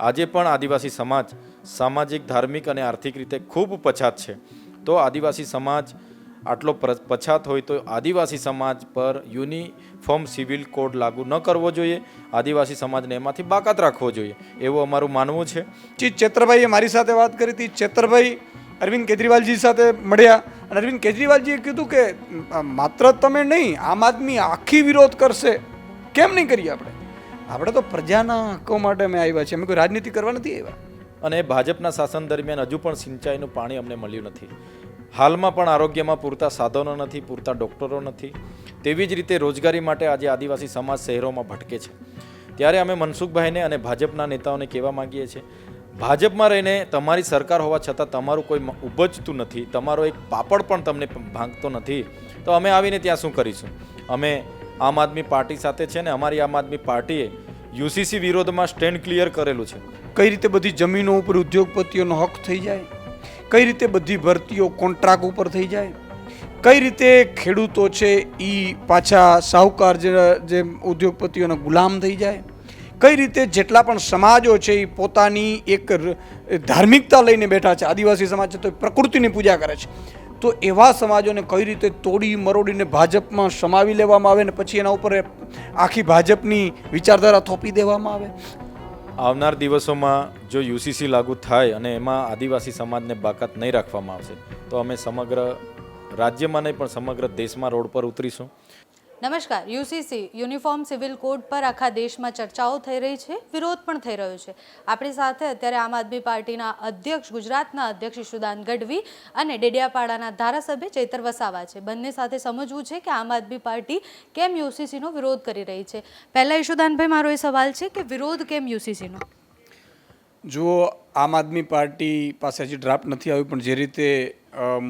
આજે પણ આદિવાસી સમાજ સામાજિક, ધાર્મિક અને આર્થિક રીતે ખૂબ પછાત છે. તો આદિવાસી સમાજ આટલો પછાત હોય તો આદિવાસી સમાજ પર યુનિફોર્મ સિવિલ કોડ લાગુ ન કરવો જોઈએ. આદિવાસી સમાજને એમાંથી બાકાત રાખવો જોઈએ એવું અમારું માનવું છે. ચેતરભાઈએ મારી સાથે વાત કરી હતી. ચેતરભાઈ અરવિંદ કેજરીવાલજી સાથે મળ્યા અને અરવિંદ કેજરીવાલજીએ કીધું કે માત્ર તમે નહીં, આમ આદમી આખી વિરોધ કરશે. કેમ નહીં કરીએ? આપણે તો પ્રજાના હકો માટે અમે આવ્યા છીએ, અમે કોઈ રાજનીતિ કરવા નથી આવ્યા. અને ભાજપના શાસન દરમિયાન હજુ પણ સિંચાઈનું પાણી અમને મળ્યું નથી. હાલમાં પણ આરોગ્યમાં પૂરતા સાધનો નથી, પૂરતા ડૉક્ટરો નથી. તેવી જ રીતે રોજગારી માટે આજે આદિવાસી સમાજ શહેરોમાં ભટકે છે. ત્યારે અમે મનસુખભાઈને અને ભાજપના નેતાઓને કહેવા માગીએ છીએ, ભાજપમાં રહીને તમારી સરકાર હોવા છતાં તમારું કોઈ ઉપજતું નથી, તમારો એક પાપડ પણ તમને ભાંગતો નથી, તો અમે આવીને ત્યાં શું કરીશું? અમે આમ આદમી પાર્ટી સાથે છે ને અમારી આમ આદમી પાર્ટીએ યુસીસી વિરોધમાં સ્ટેન્ડ ક્લિયર કરેલું છે. કઈ રીતે બધી જમીનો ઉપર ઉદ્યોગપતિઓનો હક થઈ જાય, કઈ રીતે બધી ભરતીઓ કોન્ટ્રાક્ટ ઉપર થઈ જાય, કઈ રીતે ખેડૂતો છે એ પાછા શાહુકાર જે ઉદ્યોગપતિઓના ગુલામ થઈ જાય, કઈ રીતે જેટલા પણ સમાજો છે એ પોતાની એક ધાર્મિકતા લઈને બેઠા છે. આદિવાસી સમાજ છે તો પ્રકૃતિની પૂજા કરે છે, તો એવા સમાજોને કઈ રીતે તોડી મરોડીને ભાજપમાં સમાવી લેવામાં આવે ને પછી એના ઉપર આખી ભાજપની વિચારધારા થોપી દેવામાં આવે. આવનાર દિવસોમાં જો યુસીસી લાગુ થાય અને એમાં આદિવાસી સમાજને બાકાત નહીં રાખવામાં આવશે તો અમે સમગ્ર રાજ્યમાં નહીં પણ સમગ્ર દેશમાં રોડ પર ઉતરીશું. નમસ્કાર. યુસીસી યુનિફોર્મ સિવિલ કોડ પર આખા દેશમાં ચર્ચાઓ થઈ રહી છે, વિરોધ પણ થઈ રહ્યો છે. આપણી સાથે અત્યારે આમ આદમી પાર્ટીના અધ્યક્ષ, ગુજરાતના અધ્યક્ષ ઈશુદાન ગઢવી અને ડેડિયાપાડાના ધારાસભ્ય ચૈતર વસાવા છે. બંને સાથે સમજવું છે કે આમ આદમી પાર્ટી કેમ યુસીસીનો વિરોધ કરી રહી છે. પહેલાં ઈશુદાનભાઈ, મારો એ સવાલ છે કે વિરોધ કેમ યુસીસીનો? જુઓ, આમ આદમી પાર્ટી પાસે હજી ડ્રાફ્ટ નથી આવ્યું, પણ જે રીતે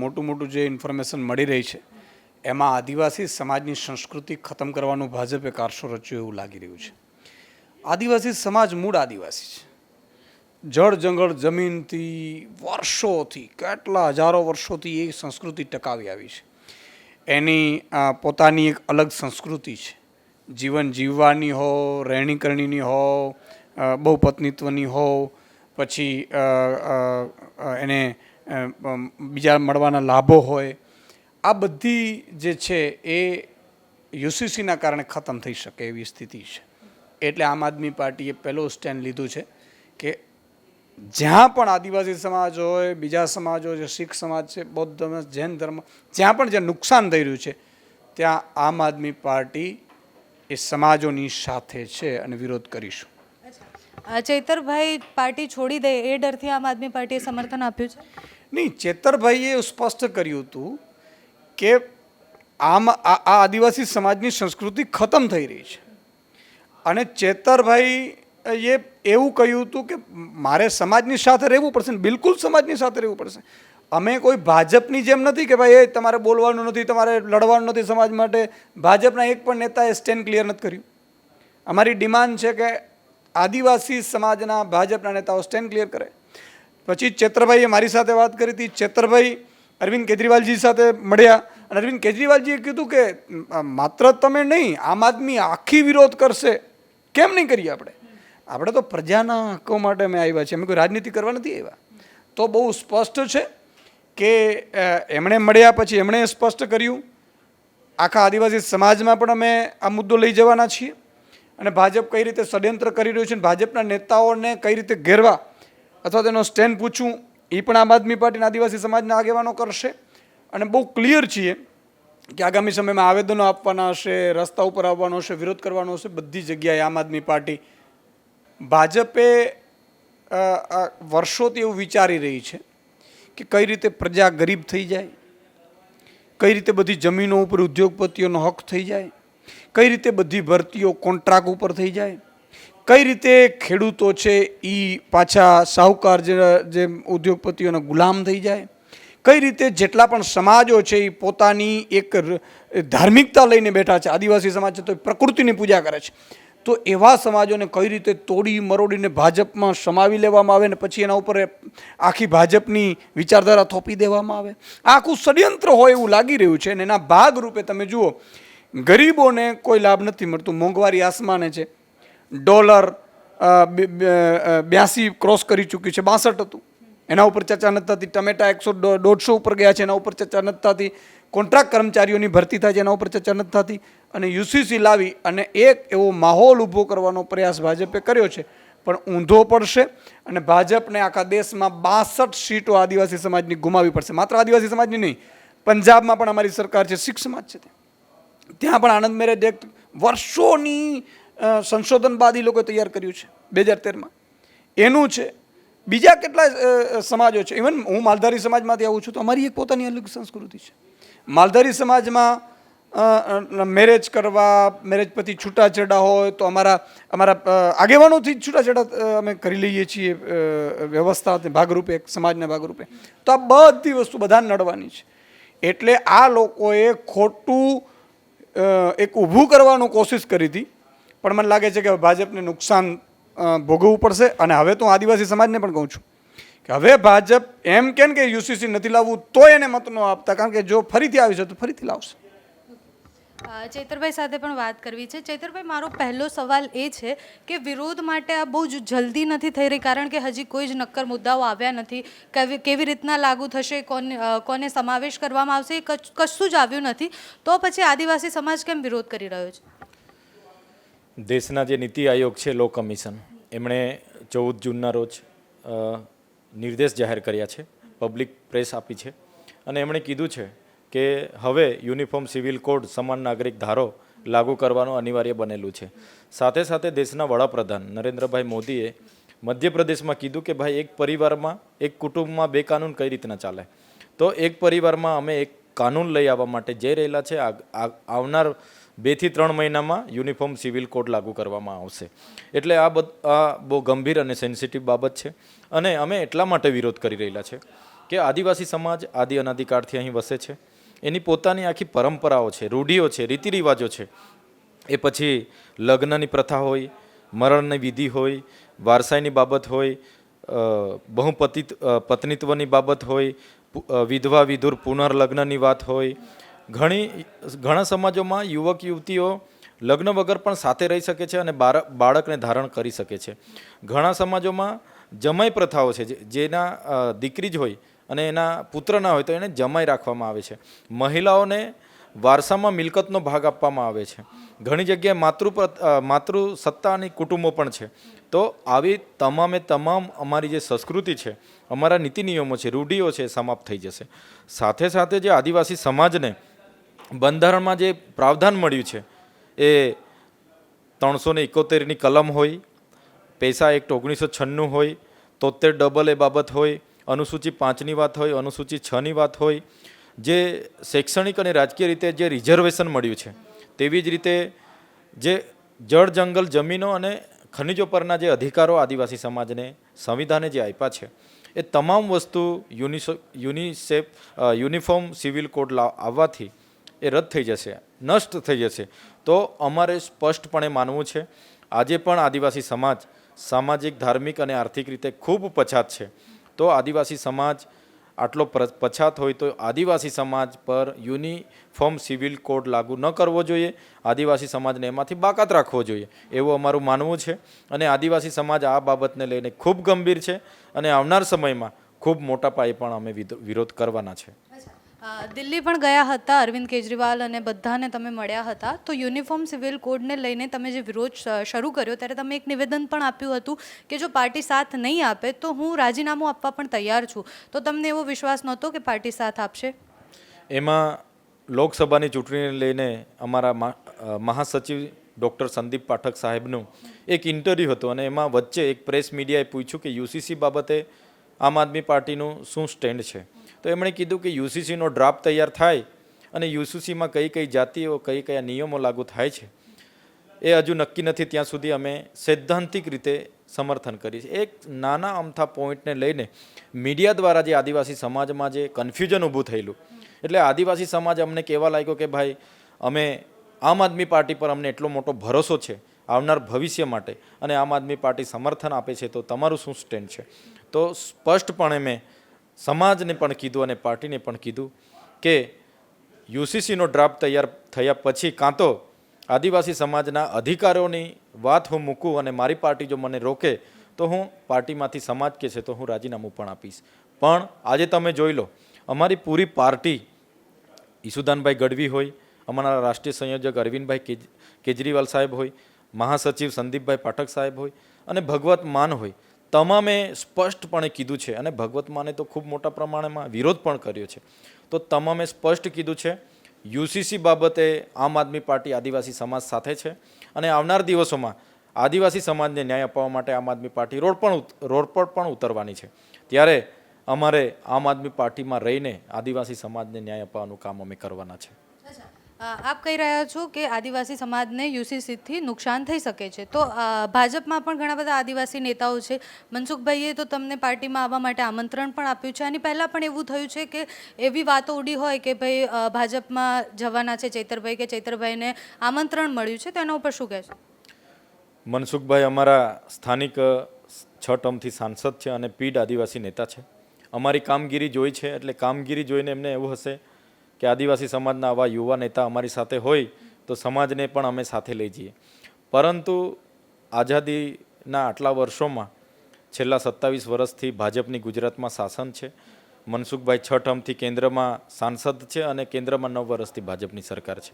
મોટું જે ઇન્ફોર્મેશન મળી રહી છે એમાં આદિવાસી સમાજની સંસ્કૃતિ ખતમ કરવાનું ભાજપે કારસો રચ્યો એવું લાગી રહ્યું છે. આદિવાસી સમાજ મૂળ આદિવાસી છે. જળ જંગલ જમીનથી વર્ષોથી, કેટલા હજારો વર્ષોથી એ સંસ્કૃતિ ટકાવી આવી છે. એની પોતાની એક અલગ સંસ્કૃતિ છે. જીવન જીવવાની હો, રહેણી કરણીની હો, બહુપત્નીત્વની હો, પછી એને બીજા મળવાના લાભો હોય, આ બધી જે છે એ યુસીસીના કારણે ખતમ થઈ શકે એવી સ્થિતિ છે. એટલે આમ આદમી પાર્ટીએ પહેલો સ્ટેન્ડ લીધું છે કે જ્યાં પણ આદિવાસી સમાજ હોય, બીજા સમાજો છે, શીખ સમાજ છે, બૌદ્ધ ધર્મ, જૈન ધર્મ, જ્યાં પણ જ્યાં નુકસાન થઈ રહ્યું છે ત્યાં આમ આદમી પાર્ટી એ સમાજોની સાથે છે અને વિરોધ કરીશું. ચૈતરભાઈ પાર્ટી છોડી દે એ ડરથી આમ આદમી પાર્ટીએ સમર્થન આપ્યું છે? નહીં, ચેતરભાઈએ સ્પષ્ટ કર્યું હતું કે આ આદિવાસી સમાજની સંસ્કૃતિ ખતમ થઈ રહી છે અને ચેતરભાઈએ એવું કહ્યું હતું કે મારે સમાજની સાથે રહેવું પડશે ને બિલકુલ સમાજની સાથે રહેવું પડશે. અમે કોઈ ભાજપની જેમ નથી કે ભાઈ એ તમારે બોલવાનું નથી, તમારે લડવાનું નથી સમાજ માટે. ભાજપના એક પણ નેતાએ સ્ટેન્ડ ક્લિયર નથી કર્યું. અમારી ડિમાન્ડ છે કે આદિવાસી સમાજના ભાજપના નેતાઓ સ્ટેન્ડ ક્લિયર કરે. પછી ચેતરભાઈએ મારી સાથે વાત કરી હતી. ચેતરભાઈ અરવિંદ કેજરીવાલજી સાથે મળ્યા અને અરવિંદ કેજરીવાલજીએ કીધું કે માત્ર તમે નહીં, આમ આદમી આખી વિરોધ કરશે. કેમ નહીં કરીએ? આપણે તો પ્રજાના હકો માટે અમે આવ્યા છીએ, અમે કોઈ રાજનીતિ કરવા નથી આવ્યા. તો બહુ સ્પષ્ટ છે કે એમણે મળ્યા પછી એમણે સ્પષ્ટ કર્યું. આખા આદિવાસી સમાજમાં પણ અમે આ મુદ્દો લઈ જવાના છીએ અને ભાજપ કઈ રીતે ષડયંત્ર કરી રહ્યું છે, ભાજપના નેતાઓને કઈ રીતે ઘેરવા અથવા તેનો સ્ટેન્ડ પૂછવું એ પણ આમ આદમી પાર્ટીના આદિવાસી સમાજના આગેવાનો કરશે. અને બહુ ક્લિયર છીએ કે આગામી સમયમાં આવેદનો આપવાના હશે, રસ્તા ઉપર આવવાનો હશે, વિરોધ કરવાનો હશે. બધી જગ્યાએ આમ આદમી પાર્ટી, ભાજપે વર્ષોથી એવું વિચારી રહી છે કે કઈ રીતે પ્રજા ગરીબ થઈ જાય, કઈ રીતે બધી જમીનો ઉપર ઉદ્યોગપતિઓનો હક થઈ જાય, કઈ રીતે બધી ભરતીઓ કોન્ટ્રાક્ટ ઉપર થઈ જાય, કઈ રીતે ખેડૂતો છે એ પાછા શાહુકાર જે ઉદ્યોગપતિઓના ગુલામ થઈ જાય, કઈ રીતે જેટલા પણ સમાજો છે એ પોતાની એક ધાર્મિકતા લઈને બેઠા છે. આદિવાસી સમાજ છે તો પ્રકૃતિની પૂજા કરે છે, તો એવા સમાજોને કઈ રીતે તોડી મરોડીને ભાજપમાં સમાવી લેવામાં આવે ને પછી એના ઉપર આખી ભાજપની વિચારધારા થોપી દેવામાં આવે. આ આખું ષડયંત્ર હોય એવું લાગી રહ્યું છે. અને એના ભાગરૂપે તમે જુઓ, ગરીબોને કોઈ લાભ નથી મળતું. મોંઘવારી આસમાને છે. ડોલર 82 ક્રોસ કરી ચૂક્યું છે, 62 હતું એના ઉપર ચર્ચા નથી થતી, ટમેટા 100-150 ઉપર ગયા છે એના ઉપર ચર્ચા નથી થતી, કોન્ટ્રાક્ટ કર્મચારીઓની ભરતી થાય છે એના ઉપર ચર્ચા નથી થતી, અને યુસીસી લાવી અને એક એવો માહોલ ઊભો કરવાનો પ્રયાસ ભાજપે કર્યો છે, પણ ઊંધો પડશે અને ભાજપને આખા દેશમાં 62 સીટો આદિવાસી સમાજની ગુમાવવી પડશે. માત્ર આદિવાસી સમાજની નહીં, પંજાબમાં પણ અમારી સરકાર છે, શીખ સમાજ છે, ત્યાં પણ આનંદ મેરેજ એક્ટ વર્ષોની સંશોધન બાદ એ લોકોએ તૈયાર કર્યું છે 2013માં, એનું છે. બીજા કેટલા સમાજો છે, ઇવન હું માલધારી સમાજમાંથી આવું છું તો અમારી એક પોતાની અલગ સંસ્કૃતિ છે. માલધારી સમાજમાં મેરેજ કરવા, મેરેજ પછી છૂટાછેડા હોય તો અમારા આગેવાનોથી જ છૂટાછેડા અમે કરી લઈએ છીએ વ્યવસ્થા ભાગરૂપે, એક સમાજના ભાગરૂપે. તો આ બધી વસ્તુ બધાને નડવાની છે. એટલે આ લોકોએ ખોટું એક ઊભું કરવાનો કોશિશ કરી હતી, પણ મને લાગે છે કે ભાજપને નુકસાન ભોગવવું પડશે. અને હવે તો હું આદિવાસી સમાજને પણ કહું છું કે હવે ભાજપ એમ કે યુસીસી નથી લાવવું તો એને મત ન આપતા, કારણ કે જો ફરીથી આવી છે તો ફરીથી લાવશે. ચૈતરભાઈ સાથે પણ વાત કરવી છે. ચૈતરભાઈ, મારો પહેલો સવાલ એ છે કે વિરોધ માટે આ બહુ જ જલ્દી નથી થઈ રહી, કારણ કે હજી કોઈ જ નક્કર મુદ્દાઓ આવ્યા નથી. કેવી રીતના લાગુ થશે, કોને સમાવેશ કરવામાં આવશે, એ કશું જ આવ્યું નથી. તો પછી આદિવાસી સમાજ કેમ વિરોધ કરી રહ્યો છે? દેશના જે નીતિ આયોગ છે, લો કમિશન, એમણે 14 જૂનના રોજ નિર્દેશ જાહેર કર્યા છે, પબ્લિક પ્રેસ આપી છે, અને એમણે કીધું છે કે હવે યુનિફોર્મ સિવિલ કોડ સમાન નાગરિક ધારો લાગુ કરવાનું અનિવાર્ય બનેલું છે. સાથે સાથે દેશના વડાપ્રધાન નરેન્દ્રભાઈ મોદીએ મધ્યપ્રદેશમાં કીધું કે ભાઈ એક પરિવારમાં, એક કુટુંબમાં 2 કાનૂન કઈ રીતના ચાલે. તો એક પરિવારમાં અમે એક કાનૂન લઈ આવવા માટે જઈ રહેલા છે. આવનાર 2 થી 3 મહિનામાં યુનિફોર્મ સિવિલ કોડ લાગુ કરવામાં આવશે. એટલે આ બહુ ગંભીર અને સેન્સિટિવ બાબત છે, અને અમે એટલા માટે વિરોધ કરી રહેલા છે કે આદિવાસી સમાજ આદિ અનાદિકાળથી અહીં વસે છે. એની પોતાની આખી પરંપરાઓ છે, રૂઢિઓ છે, રીતિ રિવાજો છે. એ પછી લગ્નની પ્રથા હોય, મરણની વિધિ હોય, વારસાઈની બાબત હોય, પત્નીત્વની બાબત હોય, વિધવા વિધુર પુનર્લગ્નની વાત હોય. ઘણા સમાજોમાં યુવક યુવતીઓ લગ્ન વગર પણ સાથે રહી શકે છે અને બાળકને ધારણ કરી શકે છે. ઘણા સમાજોમાં જમાઈ પ્રથાઓ છે, જેના દીકરી જ હોય અને એના પુત્ર ના હોય તો એને જમાઈ રાખવામાં આવે છે. મહિલાઓને વારસામાં મિલકતનો ભાગ આપવામાં આવે છે. ઘણી જગ્યાએ માતૃ સત્તાની કુટુંબો પણ છે. તો આવી તમામ અમારી જે સંસ્કૃતિ છે, અમારા નીતિ નિયમો છે, રૂઢિઓ છે, સમાપ્ત થઈ જશે. સાથે સાથે જે આદિવાસી સમાજને બંધારણમાં જે પ્રાવધાન મળ્યું છે, એ 371ની કલમ હોય, પૈસા એક્ટ 1996 હોય, 73 એ બાબત હોય, અનુસૂચિ 5ની વાત હોય, અનુસૂચિ 6ની વાત હોય, જે શૈક્ષણિક અને રાજકીય રીતે જે રિઝર્વેશન મળ્યું છે, તેવી જ રીતે જે જળ જંગલ જમીનો અને ખનિજો પરના જે અધિકારો આદિવાસી સમાજને સંવિધાને જે આપ્યા છે, એ તમામ વસ્તુ યુનિફોર્મ સિવિલ કોડ આવવાથી એ રદ થઈ જશે, નષ્ટ થઈ જશે. તો અમારે સ્પષ્ટપણે માનવું છે, આજે પણ આદિવાસી સમાજ સામાજિક, ધાર્મિક અને આર્થિક રીતે ખૂબ પછાત છે. તો આદિવાસી સમાજ આટલો પછાત હોય તો આદિવાસી સમાજ પર યુનિફોર્મ સિવિલ કોડ લાગુ ન કરવો જોઈએ. આદિવાસી સમાજને એમાંથી બાકાત રાખવો જોઈએ, એવું અમારું માનવું છે. અને આદિવાસી સમાજ આ બાબતને લઈને ખૂબ ગંભીર છે, અને આવનાર સમયમાં ખૂબ મોટા પાયે પણ અમે વિરોધ કરવાના છે. દિલ્હી પણ ગયા હતા અરવિંદ કેજરીવાલ, અને બધાને તમે મળ્યા હતા. તો યુનિફોર્મ સિવિલ કોડને લઈને તમે જે વિરોધ શરૂ કર્યો ત્યારે તમે એક નિવેદન પણ આપ્યું હતું કે જો પાર્ટી સાથ નહીં આપે તો હું રાજીનામું આપવા પણ તૈયાર છું. તો તમને એવો વિશ્વાસ નહોતો કે પાર્ટી સાથ આપશે? એમાં લોકસભાની ચૂંટણીને લઈને અમારા મહાસચિવ ડૉક્ટર સંદીપ પાઠક સાહેબનું એક ઇન્ટરવ્યૂ હતું, અને એમાં વચ્ચે એક પ્રેસ મીડિયાએ પૂછ્યું કે યુસીસી બાબતે આમ આદમી પાર્ટીનું શું સ્ટેન્ડ છે. તો એમણે કીધું કે યુસીસીનો ડ્રાફ્ટ તૈયાર થાય અને યુસીસીમાં કઈ જાતિઓ, કયા નિયમો લાગુ થાય છે, એ હજુ નક્કી નથી. ત્યાં સુધી અમે સૈદ્ધાંતિક રીતે સમર્થન કરીએ છીએ. એક નાના અમથા પોઈન્ટને લઈને મીડિયા દ્વારા જે આદિવાસી સમાજમાં જે કન્ફ્યુઝન ઊભું થયેલું, એટલે આદિવાસી સમાજ અમને કહેવા લાગ્યો કે ભાઈ અમે આમ આદમી પાર્ટી પર અમને એટલો મોટો ભરોસો છે આવનાર ભવિષ્ય માટે, અને આમ આદમી પાર્ટી સમર્થન આપે છે, તો તમારું શું સ્ટેન્ડ છે? તો સ્પષ્ટપણે મેં સમાજને પણ કીધું અને પાર્ટીને પણ કીધું કે યુસીસીનો ડ્રાફ્ટ તૈયાર થયા પછી કાં તો આદિવાસી સમાજના અધિકારોની વાત હું મૂકું અને મારી પાર્ટી જો મને રોકે તો હું પાર્ટીમાંથી સમાજ કે છે તો હું રાજીનામું પણ આપીશ. પણ આજે તમે જોઈ લો, અમારી પૂરી પાર્ટી ઈસુદાનભાઈ ગઢવી હોય, અમારા રાષ્ટ્રીય સંયોજક અરવિંદભાઈ કેજરીવાલ સાહેબ હોય, મહાસચિવ સંદીપભાઈ પાઠક સાહેબ હોય અને ભગવત માન હોય, તમામે સ્પષ્ટપણે કીધું છે અને ભગવત માને તો ખૂબ મોટા પ્રમાણમાં વિરોધ પણ કર્યો છે. તો તમામે સ્પષ્ટ કીધું છે યુસીસી બાબતે આમ આદમી પાર્ટી આદિવાસી સમાજ સાથે છે અને આવનાર દિવસોમાં આદિવાસી સમાજને ન્યાય અપાવવા માટે આમ આદમી પાર્ટી રોડ પર પણ ઉતરવાની છે. ત્યારે અમારે આમ આદમી પાર્ટીમાં રહીને આદિવાસી સમાજને ન્યાય અપાવવાનું કામ અમે કરવાના છે. આપ કહી રહ્યા છો કે આદિવાસી સમાજને યુસીસીથી નુકસાન થઈ શકે છે, તો ભાજપમાં પણ ઘણા બધા આદિવાસી નેતાઓ છે. મનસુખભાઈએ તો તમને પાર્ટીમાં આવવા માટે આમંત્રણ પણ આપ્યું છે. આની પહેલાં પણ એવું થયું છે કે એવી વાતો ઉડી હોય કે ભાઈ ભાજપમાં જવાના છે ચૈતરભાઈ, કે ચૈતરભાઈને આમંત્રણ મળ્યું છે, તો એના ઉપર શું કહેશો? મનસુખભાઈ અમારા સ્થાનિક 6 ટર્મથી સાંસદ છે અને પીઢ આદિવાસી નેતા છે. અમારી કામગીરી જોઈ છે એટલે કામગીરી જોઈને એમને એવું હશે કે આદિવાસી સમાજના આવા યુવા નેતા અમારી સાથે હોય તો સમાજને પણ અમે સાથે લઈ જઈએ. પરંતુ આઝાદીના આટલા વર્ષોમાં છેલ્લા 27 વર્ષથી ભાજપની ગુજરાતમાં શાસન છે. મનસુખભાઈ 6 ટર્મથી કેન્દ્રમાં સાંસદ છે અને કેન્દ્રમાં 9 વર્ષથી ભાજપની સરકાર છે.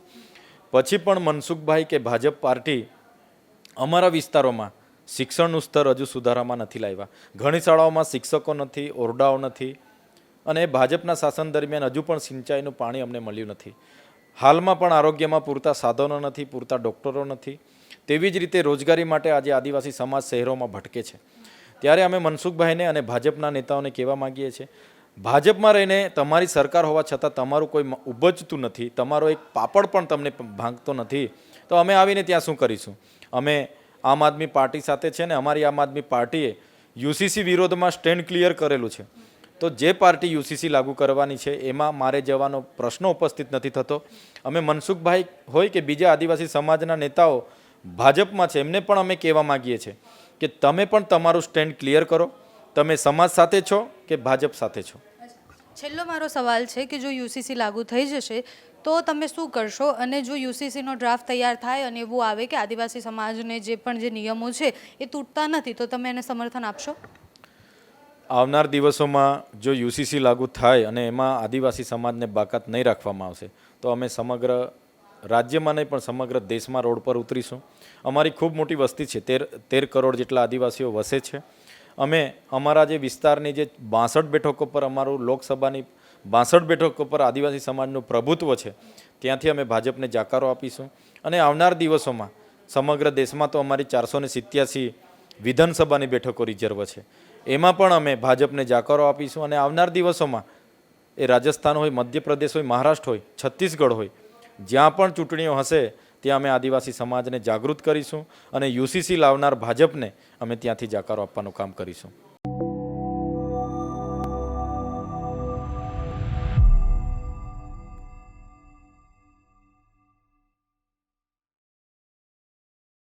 પછી પણ મનસુખભાઈ કે ભાજપ પાર્ટી અમારા વિસ્તારોમાં શિક્ષણનું સ્તર હજુ સુધારામાં નથી લાવ્યા. ઘણી શાળાઓમાં શિક્ષકો નથી, ઓરડાઓ નથી અને ભાજપના શાસન દરમિયાન હજુ પણ સિંચાઈનું પાણી અમને મળ્યું નથી. હાલમાં પણ આરોગ્યમાં પૂરતા સાધનો નથી, પૂરતા ડૉક્ટરો નથી. તેવી જ રીતે રોજગારી માટે આજે આદિવાસી સમાજ શહેરોમાં ભટકે છે. ત્યારે અમે મનસુખભાઈને અને ભાજપના નેતાઓને કહેવા માગીએ છીએ, ભાજપમાં રહીને તમારી સરકાર હોવા છતાં તમારું કોઈ ઉપજતું નથી, તમારો એક પાપડ પણ તમને ભાંગતો નથી, તો અમે આવીને ત્યાં શું કરીશું? અમે આમ આદમી પાર્ટી સાથે છે ને અમારી આમ આદમી પાર્ટીએ યુસીસી વિરોધમાં સ્ટેન્ડ ક્લિયર કરેલું છે. તો જે પાર્ટી યુસીસી લાગુ કરવાની છે એમાં મારે જવાનો પ્રશ્ન ઉપસ્થિત નથી થતો. અમે મનસુખભાઈ હોય કે બીજા આદિવાસી સમાજના નેતાઓ ભાજપમાં છે એમને પણ અમે કહેવા માગીએ છીએ કે તમે પણ તમારું સ્ટેન્ડ ક્લિયર કરો. તમે સમાજ સાથે છો કે ભાજપ સાથે છો? છેલ્લો મારો સવાલ છે કે જો યુસીસી લાગુ થઈ જશે તો તમે શું કરશો, અને જો યુસીસીનો ડ્રાફ્ટ તૈયાર થાય અને એવું આવે કે આદિવાસી સમાજને જે પણ જે નિયમો છે એ તૂટતા નથી, તો તમે એને સમર્થન આપશો? આવનાર દિવસોમાં જો યુસીસી લાગુ થાય અને એમાં આદિવાસી સમાજને બાકાત નહીં રાખવામાં આવશે તો અમે સમગ્ર રાજ્યમાં નહીં પણ સમગ્ર દેશમાં રોડ પર ઉતરીશું. અમારી ખૂબ મોટી વસ્તી છે, 13 કરોડ જેટલા આદિવાસીઓ વસે છે. અમે અમારા જે વિસ્તારની જે 62 બેઠકો પર અમારું લોકસભાની 62 બેઠકો પર આદિવાસી સમાજનું પ્રભુત્વ છે, ત્યાંથી અમે ભાજપને જાકારો આપીશું. અને આવનાર દિવસોમાં સમગ્ર દેશમાં તો અમારી 487 વિધાનસભાની બેઠકો રિઝર્વ છે, એમાં પણ અમે ભાજપને જાકારો આપીશું. અને આવનાર દિવસોમાં એ રાજસ્થાન હોય, મધ્યપ્રદેશ હોય, મહારાષ્ટ્ર હોય, છત્તીસગઢ હોય, જ્યાં પણ ચૂંટણીઓ હશે ત્યાં અમે આદિવાસી સમાજને જાગૃત કરીશું અને યુસીસી લાવનાર ભાજપને અમે ત્યાંથી જાકારો આપવાનું કામ કરીશું.